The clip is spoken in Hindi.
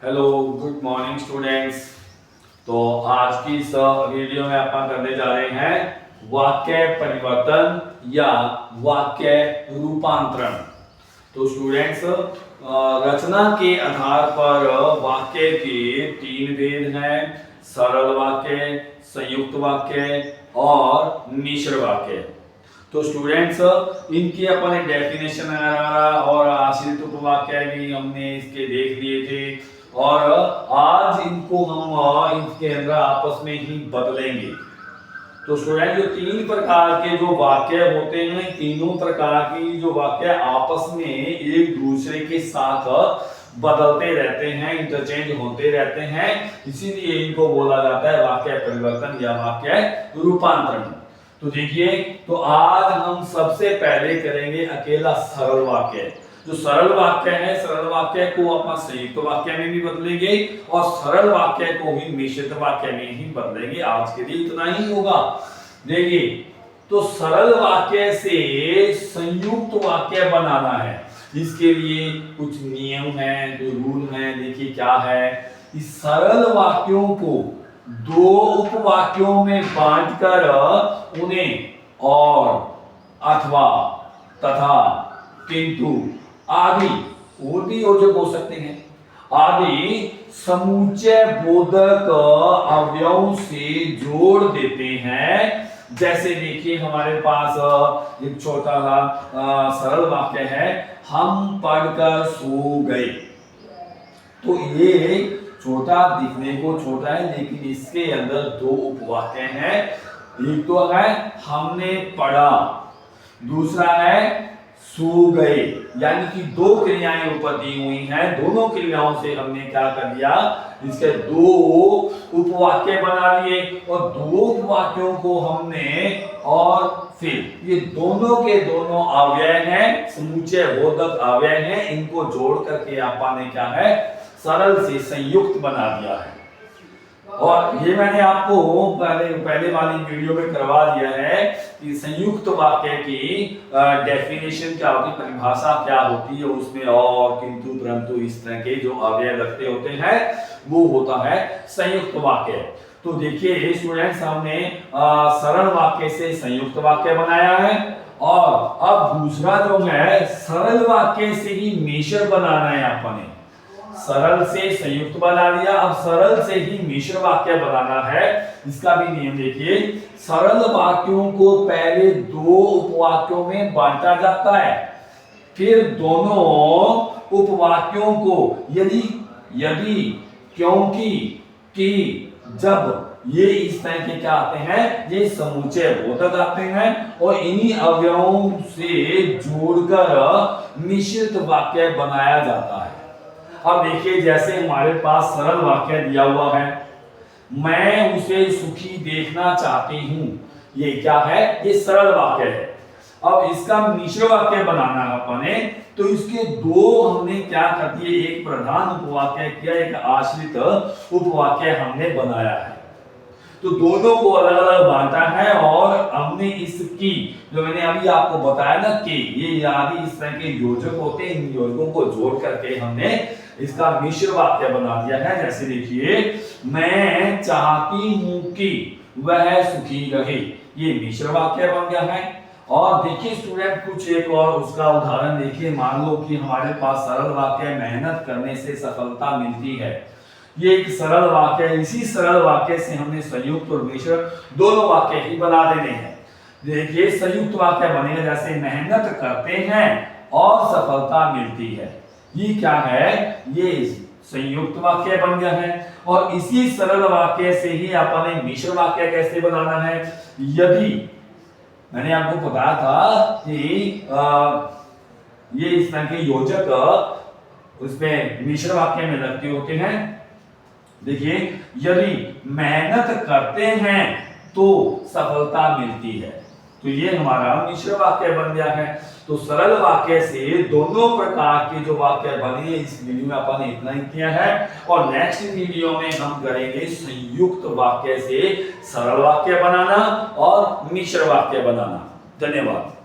Hello good morning students. तो आज की इस वीडियो में अपन करने जा रहे हैं वाक्य परिवर्तन या वाक्य रूपांतरण। तो स्टूडेंट्स, रचना के आधार पर वाक्य के तीन भेद हैं: सरल वाक्य, संयुक्त वाक्य और मिश्र वाक्य। तो स्टूडेंट्स, इनकी अपन डेफिनेशन और आश्रित उपवाक्य भी हमने इसके देख लिए थे और आज इनको हम इनके अंदर आपस में ही बदलेंगे। तो स्टूडेंट, जो तीन प्रकार के जो वाक्य होते हैं, तीनों प्रकार की जो वाक्य आपस में एक दूसरे के साथ बदलते रहते हैं, इंटरचेंज होते रहते हैं, इसीलिए इनको बोला जाता है वाक्य परिवर्तन या वाक्य रूपांतरण। तो देखिए, तो आज हम सबसे पहले करेंगे अकेला सरल वाक्य। जो सरल वाक्य है, सरल वाक्य को अपन संयुक्त वाक्य में भी बदलेंगे और सरल वाक्य को भी मिश्रित वाक्य में ही बदलेंगे। आज के लिए इतना ही होगा। देखिए, तो सरल वाक्य से संयुक्त वाक्य बनाना है, इसके लिए कुछ नियम है, जो रूल है। देखिए क्या है, इस सरल वाक्यों को दो उपवाक्यों में बांटकर उन्हें और, अथवा, तथा, किंतु आदि और भी योजक हो सकते हैं, आदि समुच्चय बोधक अवयव से जोड़ देते हैं। जैसे देखिए, हमारे पास एक छोटा सा सरल वाक्य है, हम पढ़कर सो गए। तो ये छोटा दिखने को छोटा है, लेकिन इसके अंदर दो उपवाक्य हैं। एक तो है हमने पढ़ा, दूसरा है सो गए, यानी कि दो क्रियाएं ऊपर दी हुई हैं। दोनों क्रियाओं से हमने क्या कर दिया, इसके दो उपवाक्य बना लिए और दो उपवाक्यों को हमने, और फिर ये दोनों के दोनों अव्यय हैं, समुच्चय बोधक अव्यय हैं, इनको जोड़ करके आपने क्या है, सरल से संयुक्त बना दिया है। और ये मैंने आपको पहले वाली वीडियो में करवा दिया है कि संयुक्त वाक्य की डेफिनेशन क्या होती है, परिभाषा क्या होती है, उसमें और, किंतु, परंतु इस तरह के जो अव्यय लगते होते हैं वो होता है संयुक्त वाक्य। तो देखिए स्टूडेंट्स, हमने सरल वाक्य से संयुक्त वाक्य बनाया है और अब दूसरा जो है सरल वाक्य से ही मिश्र बनाना है। आपने सरल से संयुक्त बना लिया, अब सरल से ही मिश्र वाक्य बनाना है। इसका भी नियम देखिए, सरल वाक्यों को पहले दो उपवाक्यों में बांटा जाता है, फिर दोनों उपवाक्यों को यदि, क्योंकि, कि, जब, ये इस तरह के क्या आते हैं, ये समुच्चय बोधक आते हैं और इन्हीं अवयवों से जोड़कर मिश्रित वाक्य बनाया जाता है। अब देखिए, जैसे हमारे पास सरल वाक्य दिया हुआ है, मैं उसे सुखी देखना चाहती हूं, ये क्या है, ये सरल वाक्य है। अब इसका मिश्र वाक्य बनाना है अपने, तो इसके दो हमने क्या कर दिए, एक प्रधान उपवाक्य किया, एक आश्रित उपवाक्य हमने बनाया है। तो दोनों को अलग अलग बांटा है और हमने इसकी, जो मैंने अभी आपको बताया ना कि ये आदि इस तरह के योजक होते हैं, इन योजकों को जोड़ करके हमने इसका मिश्र वाक्य बना दिया है। जैसे देखिए, मैं चाहती हूं कि वह सुखी रहे, ये मिश्र वाक्य बन गया है। और देखिए स्टूडेंट, कुछ एक और उसका उदाहरण देखिए। मान लो कि हमारे पास सरल वाक्य, मेहनत करने से सफलता मिलती है, ये एक सरल वाक्य है। इसी सरल वाक्य से हमने संयुक्त और मिश्र दोनों वाक्य ही बना देने हैं। देखिए, संयुक्त वाक्य बनेगा जैसे मेहनत करते हैं और सफलता मिलती है, ये क्या है, ये संयुक्त वाक्य बन गया है। और इसी सरल वाक्य से ही अपने मिश्र वाक्य कैसे बनाना है, यदि, मैंने आपको बताया था कि ये इस तरह के योजक उसमें मिश्र वाक्य में लगते होते हैं। देखिए, यदि मेहनत करते हैं तो सफलता मिलती है, तो ये हमारा मिश्र वाक्य बन गया है। तो सरल वाक्य से दोनों प्रकार के जो वाक्य बने, इस वीडियो में अपन ने इतना ही किया है और नेक्स्ट वीडियो में हम करेंगे संयुक्त वाक्य से सरल वाक्य बनाना और मिश्र वाक्य बनाना। धन्यवाद।